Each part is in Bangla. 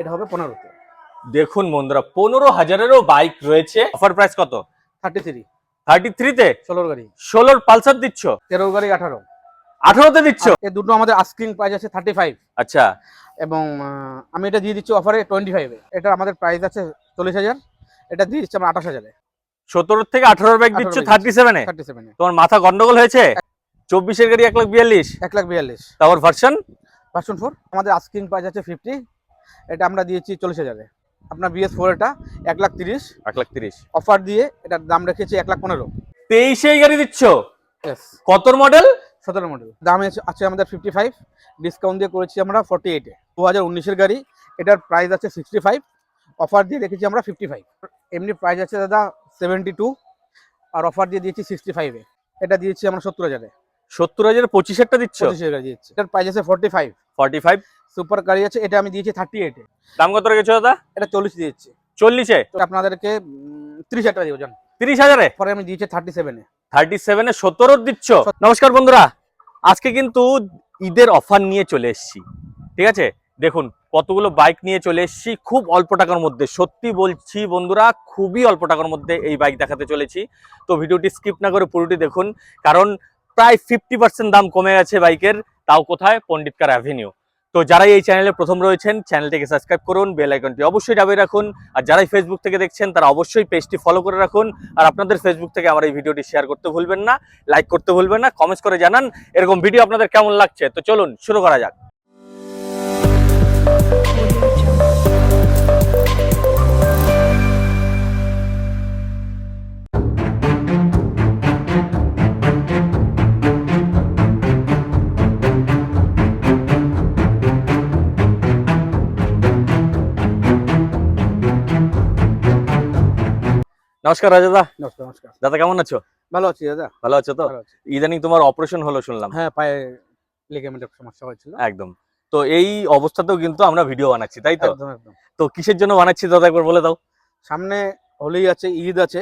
এটা হবে 15-তে। দেখুন বন্ধুরা 15,000-এরও বাইক রয়েছে। অফার প্রাইস কত? 33। 33-তে 16 গাড়ি, 16 পালসার দিচ্ছ, 13 গাড়ি 18। 18-তে দিচ্ছ। এই দুটো আমাদের আস্কিং প্রাইস আছে 35 আচ্ছা, এবং আমি এটা দিয়ে দিচ্ছি অফারে 25-এ। এটা আমাদের প্রাইস আছে 40,000, এটা দিয়ে দিচ্ছি আমরা 28,000-এ। 17 থেকে 18 বাইক দিচ্ছ 37-এ। 37-এ তোমার মাথা গন্ডগোল হয়েছে? 24-এর গাড়ি 1,42,000, 1,42,000 তারপর ভার্সন ভার্সন 4 আমাদের আস্কিং প্রাইস আছে 50, এটা আমরা দিয়েছি 40,000-এ। আপনার BS4 এটা 1,30,000, 1,30,000। অফার দিয়ে এটার দাম রেখেছি 1,15,000। 23-এ গাড়ি দিচ্ছ? ইয়েস, কতর মডেল? 17 মডেল। দাম আছে আমাদের 55, ডিসকাউন্ট দিয়ে করেছি আমরা 48-এ। 2019-এর গাড়ি, এটার প্রাইস আছে 65, অফার দিয়ে রেখেছি আমরা 55। এমনি প্রাইস আছে দাদা 72, আর অফার দিয়ে দিয়েছি 65-এ। এটা দিয়েছি আমরা 70,000-এ। 70,000 25-এরটা দিচ্ছ? 25-এর গাড়ি দিচ্ছি, এটার প্রাইস আছে 45। 45। সুপার গাড়ি আছে, এটা আমি দিয়েছি 38-এ। দাম কত রেখেছো দাদা? এটা 40 দিয়েছি। 40-এ? তো আপনাদেরকে 30,000 টাকা দিব জান। 30,000-এ? পরে আমি দিয়েছি 37-এ। 37-এ 17 দিচ্ছ। নমস্কার বন্ধুরা, আজকে কিন্তু ঈদের অফার নিয়ে চলে এসেছি। ঠিক আছে, দেখুন কতগুলো বাইক নিয়ে চলে এসেছি খুব অল্প টাকার মধ্যে। সত্যি বলছি বন্ধুরা, খুবই অল্প টাকার মধ্যে এই বাইক দেখাতে চলেছি। তো ভিডিওটি স্কিপ না করে পুরোটি দেখুন, কারণ প্রায় 50% দাম কমে গেছে বাইকের। তাও কোথায়? পণ্ডিত কার অ্যাভিনিউ। তো যারাই এই চ্যানেলে প্রথম রয়েছেন, চ্যানেলটিকে সাবস্ক্রাইব করুন, বেল আইকনটি অবশ্যই দাবিয়ে রাখুন। আর যারাই ফেসবুক থেকে দেখছেন তারা অবশ্যই পেজটি ফলো করে রাখুন। আর আপনাদের ফেসবুক থেকে আমার এই ভিডিওটি শেয়ার করতে ভুলবেন না, লাইক করতে ভুলবেন না, কমেন্টস করে জানান এরকম ভিডিও আপনাদের কেমন লাগছে। তো চলুন শুরু করা যাক। নমস্কার রাজাদা। নমস্কার নমস্কার। দাদা কেমন আছো? ভালো আছি দাদা। ভালো আছো তো? ভালো আছি। ইদানিং তোমার অপারেশন হলো শুনলাম। হ্যাঁ, পায়ে লিগামেন্টের সমস্যা হয়েছিল। একদম। তো এই অবস্থাতেও কিন্তু আমরা ভিডিও বানাচ্ছি, তাই তো? একদম একদম। তো কিসের জন্য বানাচ্ছি দাদা একবার বলে দাও। সামনে হোলি আছে, ঈদ আছে।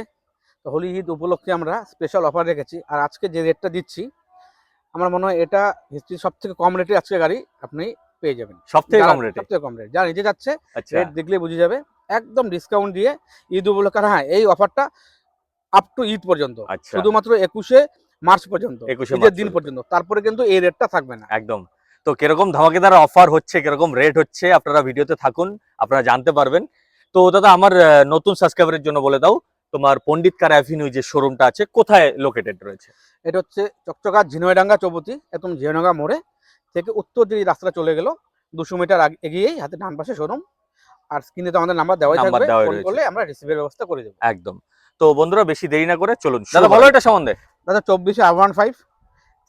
তো হোলি ঈদ উপলক্ষে আমরা স্পেশাল অফার রেখেছি। আর আজকে যে রেটটা দিচ্ছি, আমার মনে হয় এটা হিস্ট্রির সবথেকে কম রেটে আজকে গাড়ি আপনি পেয়ে যাবেন। সবথেকে কম রেটে? সবথেকে কম রেট। যারা নিজে যাচ্ছে আচ্ছা রেট দেখলেই বুঝে যাবে। একদম ডিসকাউন্ট দিয়ে ঈদ উপলক্ষে। হ্যাঁ, এই অফারটা আপ টু ঈদ পর্যন্ত, আচ্ছা, শুধুমাত্র 21শে মার্চ পর্যন্ত, 21শে ঈদের মার্চ দিন পর্যন্ত। পর্যন্ত। তারপরে কিন্তু এই রেটটা থাকবে না। একদম। তো কিরকম ধামাকেদার অফার হচ্ছে, কিরকম রেট হচ্ছে, আপনারা ভিডিওতে থাকুন, আপনারা জানতে পারবেন। তো দাদা আমার নতুন সাবস্ক্রাইবারের জন্য বলে দাও, তোমার পণ্ডিত কার অ্যাভিনিউ যে শোরুমটা আছে কোথায় লোকেটেড রয়েছে? এটা হচ্ছে চকচকা ঝিনইডাঙ্গা চৌপতি, একদম ঝিনইডাঙ্গা মোড়ে থেকে উত্তর যে রাস্তাটা চলে গেল 200 মিটার এগিয়েই হাতে ডান পাশে শোরুম। আর স্ক্রিনে তো আমাদের নাম্বার দেওয়াই থাকবে, ফোন করলে আমরা রিসিভের ব্যবস্থা করে দেবো। একদম। তো বন্ধুরা বেশি দেরি না করে চলুন দাদা, বলো এটা সম্বন্ধে। দাদা 24-এ R15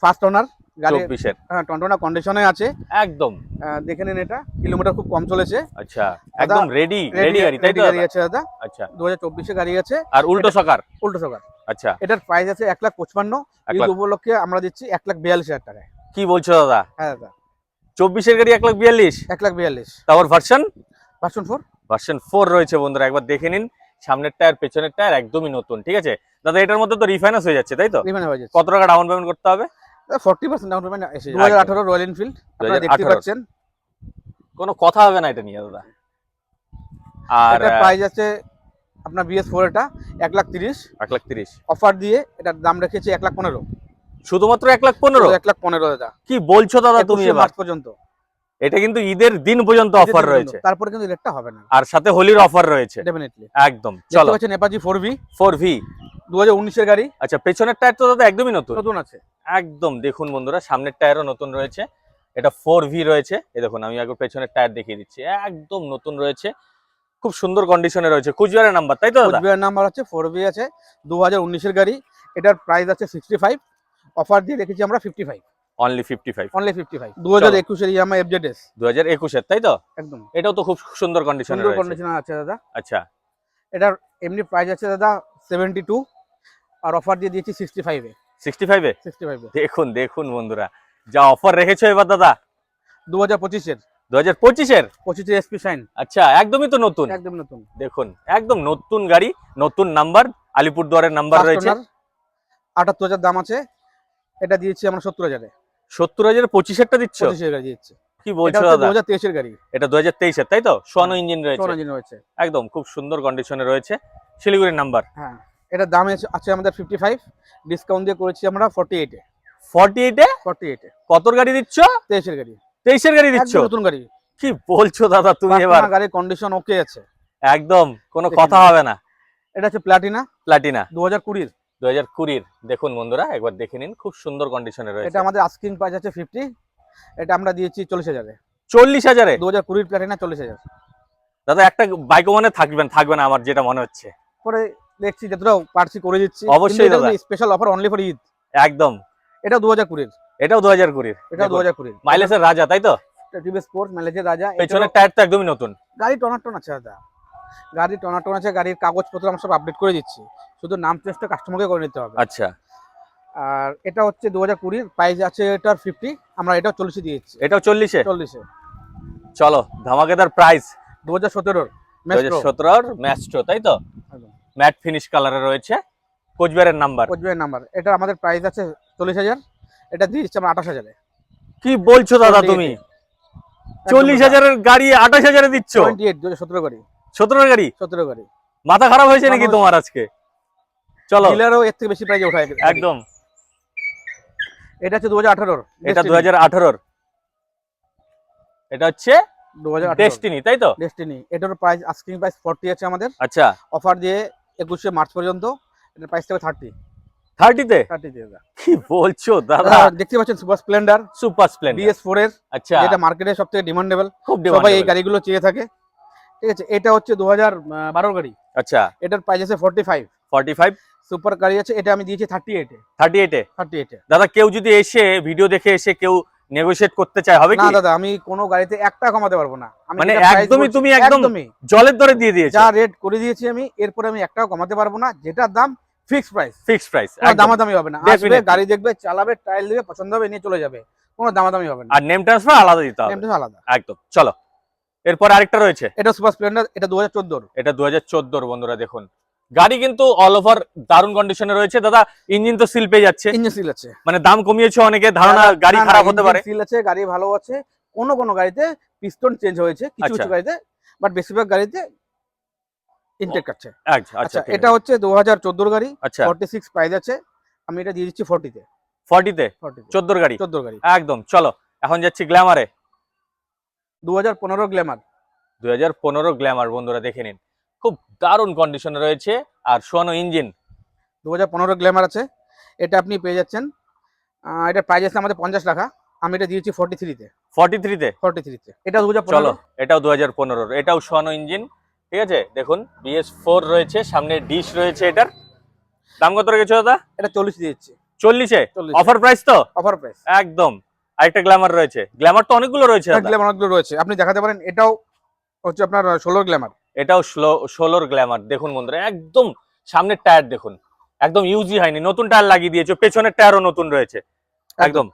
ফার্স্ট ওনার গাড়ি। 24-এর? হ্যাঁ, টনটনা কন্ডিশনে আছে একদম। দেখে নিন, এটা কিলোমিটার খুব কম চলেছে। আচ্ছা, একদম রেডি গাড়ি, তাই তো? গাড়ি আছে দাদা। আচ্ছা, 2024-এ গাড়ি আছে। আর উল্টো সকার? উল্টো সকার। আচ্ছা, এটার প্রাইস আছে 1,55,000। ঈদ উপলক্ষে আমরা দিচ্ছি 1,42,000 টাকায়। কি বলছো দাদা? হ্যাঁ দাদা, 24-এর গাড়ি 1,42,000? 1,42,000। তারপর ভার্সন? ভার্সন 4। ভার্সন 4 রয়েছে বন্ধুরা, একবার দেখে নিন। সামনের টায়ার পেছনের টায়ার একদমই নতুন। ঠিক আছে দাদা, এটার মধ্যে তো রিফাইন্যান্স হয়ে যাচ্ছে, তাই তো? রিমান্ড হয়ে যাচ্ছে। কত টাকা ডাউন পেমেন্ট করতে হবে? 40% ডাউন পেমেন্ট এসে 2018 রয়্যাল এনফিল্ড আপনারা দেখতে 2018 পাচ্ছেন। কোনো কথা হবে না এটা নিয়ে দাদা। আর এটা প্রাইস আছে আপনার BS4 এটা 1,30,000, 1,30,000। অফার দিয়ে এটার দাম রেখেছি 1,15,000। শুধুমাত্র 1,15,000? 1,15,000 দাদা। কি বলছো দাদা তুমি? 21শে এবার মার্চ পর্যন্ত। এটা কিন্তু ঈদের দিন পর্যন্ত অফার রয়েছে, তারপরে কিন্তু রেটটা হবে না। আর সাথে হোলির অফার রয়েছে। ডেফিনেটলি একদম। দেখতে চলো, পাচ্ছেন এপাচি 4V 4V 2019-এর গাড়ি। আচ্ছা, পেছনের টায়ার তো দাদা একদমই নতুন? নতুন আছে একদম। দেখুন বন্ধুরা, সামনের টায়ারও নতুন রয়েছে। এটা 4V রয়েছে। এই দেখুন, আমি একবার পেছনের টায়ার দেখিয়ে দিচ্ছি, একদম নতুন রয়েছে, খুব সুন্দর কন্ডিশনে রয়েছে। কুচবিহারের নাম্বার, তাই তো দাদা? কুচবিহার নাম্বার আছে, 4V আছে, 2019-এর গাড়ি। এটার প্রাইস আছে 65, অফার দিয়ে রেখেছি আমরা 55। অনলি 55? অনলি 55। 2021-এর ইয়ামাহা FZS। 2021-এর, তাই তো? একদম এটাও তো খুব সুন্দর কন্ডিশনে সুন্দর রয়েছে। কন্ডিশন আছে দাদা। আচ্ছা, এটার এমনি প্রাইস আছে দাদা 72, আর অফার দিয়ে দিয়েছি 65-এ। 65-এ? 65-এ দেখুন দেখুন বন্ধুরা, যা অফার রেখেছো এবার দাদা। 2025-এর 2025-এর? 25-এর SP শাইন। আচ্ছা, একদমই তো নতুন। একদম নতুন। দেখুন একদম নতুন গাড়ি, নতুন নাম্বার, আলিপুরদুয়ারের নাম্বার রয়েছে। 78,000 দাম আছে। এটা দিয়েছি আমরা 70,000-এ। 70,000 25-এরটা দিচ্ছ? 25-এর গাড়ি দিচ্ছি। কি এটা বলছো হচ্ছে দাদা? 2023 এর গাড়ি। এটা 2023 এর, তাই তো? সোয়ানো ইঞ্জিন রয়েছে, সোনা ইঞ্জিন রয়েছে। একদম খুব সুন্দর কন্ডিশনে রয়েছে। শিলিগুড়ির নাম্বার। হ্যাঁ, এটার দাম আছে আমাদের 55, ডিসকাউন্ট দিয়ে করেছি আমরা 48 এ। 48 এ 48 এ কতর গাড়ি দিচ্ছ? 23 এর গাড়ি। 23 এর গাড়ি দিচ্ছ? একদম নতুন গাড়ি। কি বলছো দাদা তুমি এবার? প্লাটিনা গাড়ির কন্ডিশন ওকে আছে। একদম কোনো দেখে কথা নিন। হবে না। এটা হচ্ছে প্লাটিনা প্লাটিনা 2020 এর। 2020 এর। দেখুন বন্ধুরা একবার দেখে নিন, খুব সুন্দর কন্ডিশনে রয়েছে। এটা আমাদের আস্কিং প্রাইস আছে 50, এটা আমরা দিয়েছি 40,000 এ। 40,000 এ? 2020 প্লাটিনা 40,000। দাদা একটা বাইকও মানে থাকবে না আমার যেটা মনে হচ্ছে। পরে দেখছি যতটা পারছি করে দিচ্ছি। অবশ্যই দাদা। Special offer only for Eid. একদম। এটা 2020 এর। এটাও 2020 এর। এটা 2020 এর। মাইলেজের রাজা, তাই তো? টিভি স্পোর্টস মাইলেজের রাজা। পেছনের টায়ার তো একদমই নতুন। গাড়ি টনাটন আছে দাদা, গাড়ি টনাটন আছে। গাড়ির কাগজপত্র আমরা সব আপডেট করে দিচ্ছি, শুধু নাম চেঞ্জটা কাস্টমারকে করে নিতে হবে। আচ্ছা, আর এটা হচ্ছে 2020 প্রাইস আছে এটার 50, আমরা এটাও 40 দিয়েছি। এটাও 40 এ? 40 এ। চলো ধামাকেদার প্রাইস। 2017 2017 ম্যাস্ট্রো, তাই তো? ম্যাট ফিনিশ কালারে রয়েছে, কোচবিহারের নাম্বার। কোচবিহারের নাম্বার। এটা আমাদের প্রাইস আছে 40,000, এটা দিয়ে দিচ্ছি আমরা 28,000 এ। কি বলছো দাদা তুমি? 40,000 এর গাড়ি 28,000 এ দিচ্ছ? 28 2017 গাড়ি। 17 এর গাড়ি? 17 গাড়ি। মাথা খারাপ হয়েছে নাকি মানুষ- তোমার আজকে? চলো ডিলারও এর থেকে বেশি প্রাইসে ওঠায় গাড়ি। একদম। এটা হচ্ছে 2018 এটা 2018 এটা হচ্ছে 2018 ডেস্টিনি, তাই তো? ডেস্টিনি। এটার প্রাইস আস্কিং প্রাইস 40 আছে আমাদের। আচ্ছা, অফার দিয়ে 21শে মার্চ পর্যন্ত এটার প্রাইস থাকবে 30। 30 তে? 30 দিয়ে দাদা। কি বলছো দাদা? দেখতে পাচ্ছেন super Splendor super Splendor BS4 এর, আচ্ছা, যেটা মার্কেটে সবথেকে ডিমান্ডেবল। খুব সবাই এই ডিমান্ডেবল। গাড়িগুলো চেয়ে থাকে, ঠিক আছে। এটা হচ্ছে 2012 গাড়ি। আচ্ছা, এটার প্রাইস আছে 45। 45 সুপার গাড়ি আছে, এটা আমি দিয়েছি 38 এ। 38 এ? 38 এ। দাদা কেউ যদি এসে ভিডিও দেখে এসে কেউ নেগোশিয়েট করতে চায় হবে না কি? দাদা, আমি কোনো গাড়িতে 1 টাকা কমাতে পারবো না। আমি মানে যেটা price একদমই বলছি, তুমি একদম একদমই জলের দরে দিয়ে দিয়েছো? যা রেট করে দিয়েছি আমি, এরপরে আমি 1 টাকা কমাতে পারবো না। যেটার দাম ফিক্সড প্রাইস, ফিক্সড প্রাইস, কোনো দামাদামি হবে না। আসবে, Definitely. গাড়ি দেখবে, চালাবে, ট্রায়াল দেবে, পছন্দ হবে, নিয়ে চলে যাবে, কোনো দামাদামি হবে না। আর নেম ট্রান্সফার আলাদা দিতে হবে। নেমটা আলাদা। একদম। চলো এরপর আরেকটা রয়েছে, এটা সুপার স্প্লেন্ডার, এটা 2014। এটা 2014 বন্ধুরা দেখুন। গাড়ি কিন্তু অল ওভার দারুণ কন্ডিশনে রয়েছে দাদা। ইঞ্জিন তো সিল পেয়ে যাচ্ছে, ইঞ্জিন সিল আছে। মানে দাম কমিয়েছে অনেকে ধারণা গাড়ি না, না, খারাপ হতে engine পারে। seal আছে, গাড়ি ভালো আছে। কোনো গাড়িতে পিস্টন চেঞ্জ হয়েছে, কিছু আচ্ছা। কিছু গাড়িতে, বাট বেশিরভাগ গাড়িতে ইনটেক আছে। আচ্ছা, আচ্ছা, ঠিক এটা আছে। হচ্ছে 2014 গাড়ি। আচ্ছা, 46 প্রাইস আছে, আমি এটা দিয়ে দিচ্ছি 40 তে। 40 তে? 40 তে 14 গাড়ি 14 গাড়ি। একদম। চলো এখন যাচ্ছি গ্ল্যামারে। 2015 গ্ল্যামার। 2015 গ্ল্যামার বন্ধুরা দেখে নিন, খুব দারুণ কন্ডিশনে রয়েছে আর সোয়ানো ইঞ্জিন। 2015 গ্ল্যামার আছে, এটা আপনি পেয়ে যাচ্ছেন। এটা প্রাইস আছে আমাদের 50 টাকা, আমি এটা দিয়েছি 43 তে। 43 তে? 43 তে। এটা 2015। চলো এটাও 2015, এটাও সোয়ানো ইঞ্জিন, ঠিক আছে। দেখুন BS4 রয়েছে, সামনে ডিশ রয়েছে। এটার দাম কত রেখেছো দাদা? এটা 40 দিয়েছি। 40 এ? 40 অফার প্রাইস তো? Offer price. একদম। আরেকটা গ্ল্যামার রয়েছে, গ্ল্যামার তো অনেকগুলো রয়েছে দাদা। গ্ল্যামার অনেকগুলো রয়েছে, আপনি দেখাতে পারেন। এটাও হচ্ছে আপনার 16 গ্ল্যামার। এটাও 16 গ্ল্যামার। দেখুন বন্ধুরা একদম সামনের টায়ার দেখুন, একদম ইউজি হয়নি, নতুন টায়ার লাগিয়ে দিয়েছো, পেছনের টায়ারও নতুন রয়েছে একদম।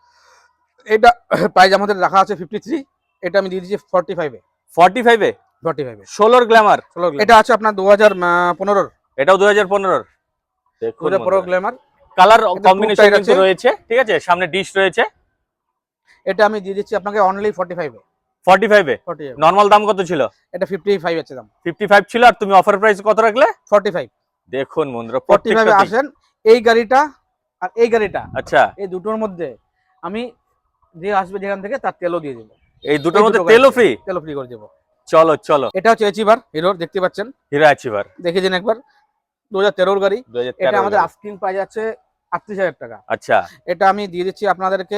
এটা প্রাইস আমাদের রাখা আছে 53, এটা আমি দিয়ে দিচ্ছি 45 এ। 45 এ? 45 এ 16 গ্ল্যামার। এটা আছে আপনার 2015। এটাও 2015। দেখুন 2015 গ্ল্যামার। কালার এটা কম্বিনেশন two type কিন্তু আছে। রয়েছে, ঠিক আছে। সামনে ডিশ রয়েছে। এটা আমি দিয়ে দিচ্ছি আপনাকে অনলি 45 এ। 45 এ? 45 এ। নরমাল দাম কত ছিল? এটা 55 আছে দাম। 55 ছিল, আর তুমি অফার প্রাইস কত রাখলে? 45। দেখুন বন্ধুরা 45 এ প্রত্যেকটাতেই। আসেন। এই গাড়িটা আর এই গাড়িটা, আচ্ছা, এই দুটোর মধ্যে আমি যে আসবে যেখান থেকে তার তেলও দিয়ে দেবো। এই দুটোর মধ্যে দুটো তেলও গাড়িতে ফ্রি? তেলও ফ্রি করে দেবো। চলো চলো। এটা হচ্ছে এচিভার হিরোর, দেখতে পাচ্ছেন, হিরো অ্যাচিভার দেখে দিন একবার। 2013 গাড়ি। 2013 এটা আমাদের গাড়ি। আস্কিং প্রাইস আছে 38,000 টাকা। আচ্ছা, এটা আমি দিয়ে দিচ্ছি আপনাদেরকে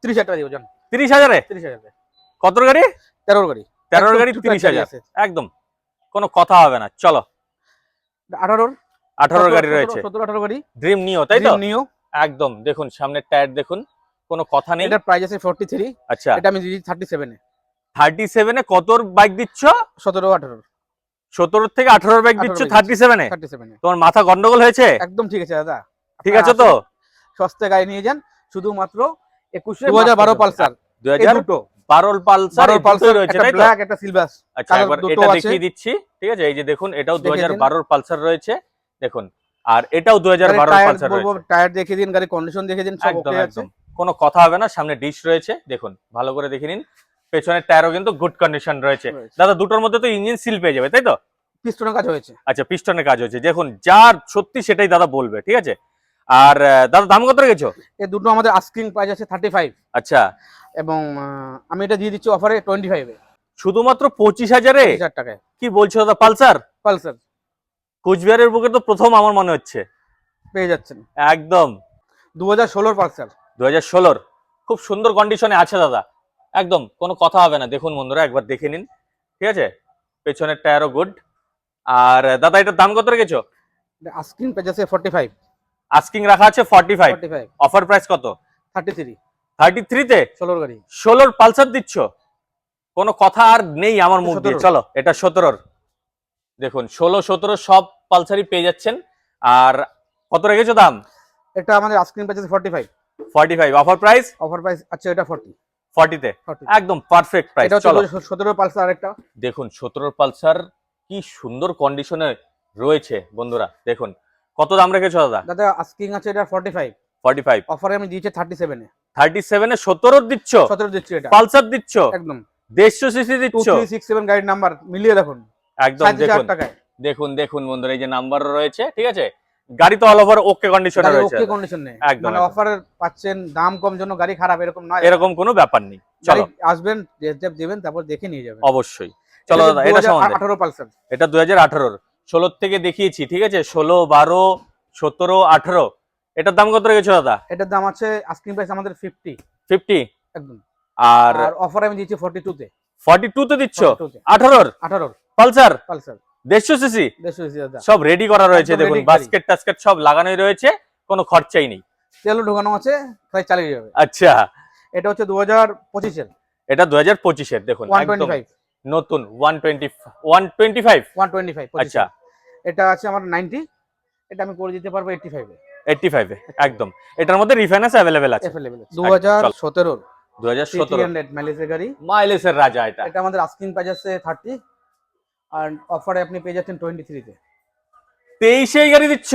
30,000 টাকা দিয়ে যান। 30,000 এ? 30,000 এ। কত গাড়ি? 13 গাড়ি। 13 গাড়ি একদম 30,000 আছে। একদম, কোনো কথা হবে না। চলো 18 18 গাড়ি রয়েছে, 17 18 গাড়ি। ড্রিম নিও, তাই তো? নিও। একদম। দেখুন সামনের টায়ার দেখুন, কোনো কথা নেই। এটার প্রাইস আছে 43। আচ্ছা, এটা আমি দিয়ে দিচ্ছি 37 এ। 37 এ কতর বাইক দিচ্ছ? 17 18 17 থেকে 18 বাইক 18 দিচ্ছ বাইক 37 এ? 37 এ। তোমার মাথা গন্ডগোল হয়েছে? একদম ঠিক আছে দাদা, ঠিক আপনারা আছে তো? আসুন, সস্তায় গাড়ি নিয়ে যান। শুধুমাত্র 2012 পালসার, এই দুটো 2012 পালসার 12 পালসার রয়েছে, একটা তাই তো? ব্ল্যাক, একটা সিলভার। আচ্ছা, কালার একবার দুটো এটা আছে। দেখিয়ে দিচ্ছি, ঠিক আছে। এই যে দেখুন, এটাও দেখে দিন। 2012 পালসার রয়েছে দেখুন, আর এটাও 2012 টায়ার পালসার বলবো, রয়েছে। টায়ার দেখে দিন, গাড়ির কন্ডিশন দেখে দিন, সব একদম ওকে আছে। একদম, কোনো কথা হবে না। সামনে ডিশ রয়েছে, দেখুন ভালো করে দেখে নিন। পেছনের টায়ারও কিন্তু গুড কন্ডিশন রয়েছে। দাদা দুটোর মধ্যে তো ইঞ্জিন সিল পেয়ে যাবে তাই তো? পিস্টনের কাজ হয়েছে। আচ্ছা, পিস্টনের কাজ হয়েছে। দেখুন যার সত্যি সেটাই দাদা বলবে, ঠিক আছে। আর দাদা দাম কত রেখেছো? এই দুটো আমাদের আস্কিং প্রাইস আছে 35। আচ্ছা, এবং আমি এটা দিয়ে দিচ্ছি অফারে 25 এ। শুধুমাত্র 25,000-এ? 25,000 টাকায় কি বলছো দাদা? পালসার? পালসার কুচবিহারের বুকে তো প্রথম আমার মনে হচ্ছে। পেয়ে যাচ্ছেন একদম 2016 পালসার। 2016 খুব সুন্দর কন্ডিশনে আছে দাদা, একদম কোনো কথা হবে না। দেখুন বন্ধুরা একবার দেখে নিন, ঠিক আছে। পেছনের টায়ারও গুড। আর দাদা এটার দাম কত রেখেছো? আস্কিং প্রাইস আছে 45। আস্কিং রাখা আছে 45। অফার প্রাইস কত? 33। 33-তে 16 গাড়ি, 16 পালসার দিচ্ছ? কোনো কথা আর নেই আমার মুখ দিয়ে। 17 চলো এটা 17। দেখুন 16, 17 সব পালসারই পেয়ে যাচ্ছেন। আর কত রেখেছো দাম? এটা আমাদের আস্কিং প্রাইস আছে 45। 45। Offer price? অফার প্রাইস আছে এটা 40। 40-তে 40 একদম পারফেক্ট প্রাইস। এটা চলো 17 পালসার আরেকটা দেখুন 17 পালসার কি সুন্দর কন্ডিশনে রয়েছে বন্ধুরা। দেখুন কত দাম রেখেছো দাদা? দাদা আস্কিং আছে এটা 45। 45। অফারে আমি দিয়েছি 37 এ। 37-এ 17 দিচ্ছ? 17 দিচ্ছি এটা পালসার দিচ্ছ? একদম 150 সিসি দিচ্ছ? 2367 গাড়ির নাম্বার মিলিয়ে দেখুন। একদম 37,000 টাকায় দেখুন দেখুন বন্ধুরা এই যে নাম্বার রয়েছে, ঠিক আছে। গাড়ি তো অল ওভার ওকে কন্ডিশনে রয়েছে, ওকে কন্ডিশন নেই। একদম, মানে একদম। অফারে পাচ্ছেন, দাম কম জন্য গাড়ি খারাপ এরকম নয়। এরকম কোনো ব্যাপার নেই। গাড়ি চলো আসবেন, টেস্ট দিবেন, তারপর দেখে নিয়ে যাবেন। অবশ্যই। চলো দাদা এটা সম্বন্ধে। 2018 পালসার। এটা 2018-র 16 থেকে দেখিয়েছি, ঠিক আছে। 16, 12, 17, 18 এটার দাম কত রেখেছো দাদা? এটার দাম আছে আস্কিং প্রাইস আমাদের 50। 50। একদম। আর আর অফারে আমি দিচ্ছি 42 তে। 42-তে দিচ্ছ? 42 তে। 18-র 18 পালসার পালসার 150 সিসি 150 দাদা। সব রেডি করা রয়েছে। একদম দেখুন ready বাস্কেট টাস্কেট সব লাগানোই রয়েছে, কোনো খরচাই নেই। তেলও ঢোকানো আছে, তাই চালিয়ে যাবে। আচ্ছা, এটা হচ্ছে 2025 এর। এটা 2025-এর। দেখুন একদম 125 নতুন 125। 125 আচ্ছা, এটা আছে আমার 90। এটা আমি করে দিতে পারবো 85 এ। 85-এ একদম। এটার মধ্যে রিফাইন্যান্স अवेलेबल আছে। 2017 2017 মাইলেজের গাড়ি, মাইলেজের রাজা এটা। এটা আমাদের আস্কিং প্রাইস আছে 30 আর অফারে আপনি পেয়ে যাচ্ছেন 23 তে। 23-এ গাড়ি দিচ্ছ?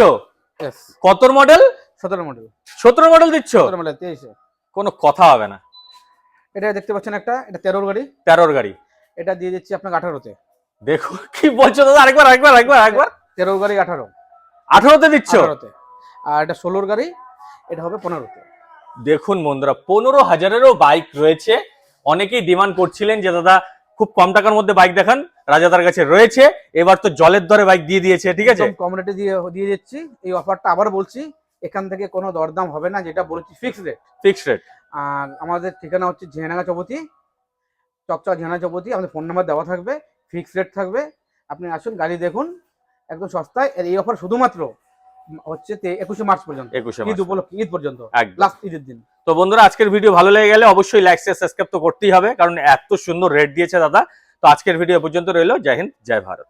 यस। কতর মডেল? 17 মডেল। 17 মডেল দিচ্ছ? 17 মডেল 23 এ। কোনো কথা হবে না। এটা দেখতে পাচ্ছেন একটা, এটা 13 গাড়ি। 13-র গাড়ি। এটা দিয়ে দিচ্ছি আপনাকে 18 তে। দেখো কি বলছো দাদা, আরেকবার 13 গাড়ি 18। 18-তে দিচ্ছ? 18 তে। আর এটা 16 গাড়ি, এটা হবে 15 তে। দেখুন বন্ধুরা 15,000-এরও বাইক রয়েছে। অনেকেই ডিমান্ড করছিলেন যে দাদা খুব কম টাকার মধ্যে বাইক দেখান, রাজাদার কাছে রয়েছে। এবার তো জলের দরে বাইক দিয়ে দিয়েছে, ঠিক আছে। কম রেটে দিয়ে দিচ্ছি। এই অফারটা আবার বলছি, এখান থেকে কোনো দরদাম হবে না, যেটা বলেছি ফিক্সড রেট। Fixed rate. আর আমাদের ঠিকানা হচ্ছে ঝিনাগা চৌপতি, চকচক ঝিনাগা চৌপতি। আমাদের ফোন নাম্বার দেওয়া থাকবে, ফিক্সড রেট থাকবে। আপনি আসুন, গাড়ি দেখুন, একদম সস্তায়। আর এই অফার শুধুমাত্র হচ্ছে 21 মার্চ পর্যন্ত, 21 ঈদ উপলক্ষে, ঈদ পর্যন্ত, একদম। লাস্ট ঈদের দিন। তো বন্ধুরা আজকের ভিডিও ভালো লেগে গেলে অবশ্যই লাইক শেয়ার সাবস্ক্রাইব তো করতেই হবে, কারণ এত সুন্দর রেট দিয়েছে দাদা। তো আজকের ভিডিও পর্যন্ত রইলো। জয় হিন্দ, জয় ভারত।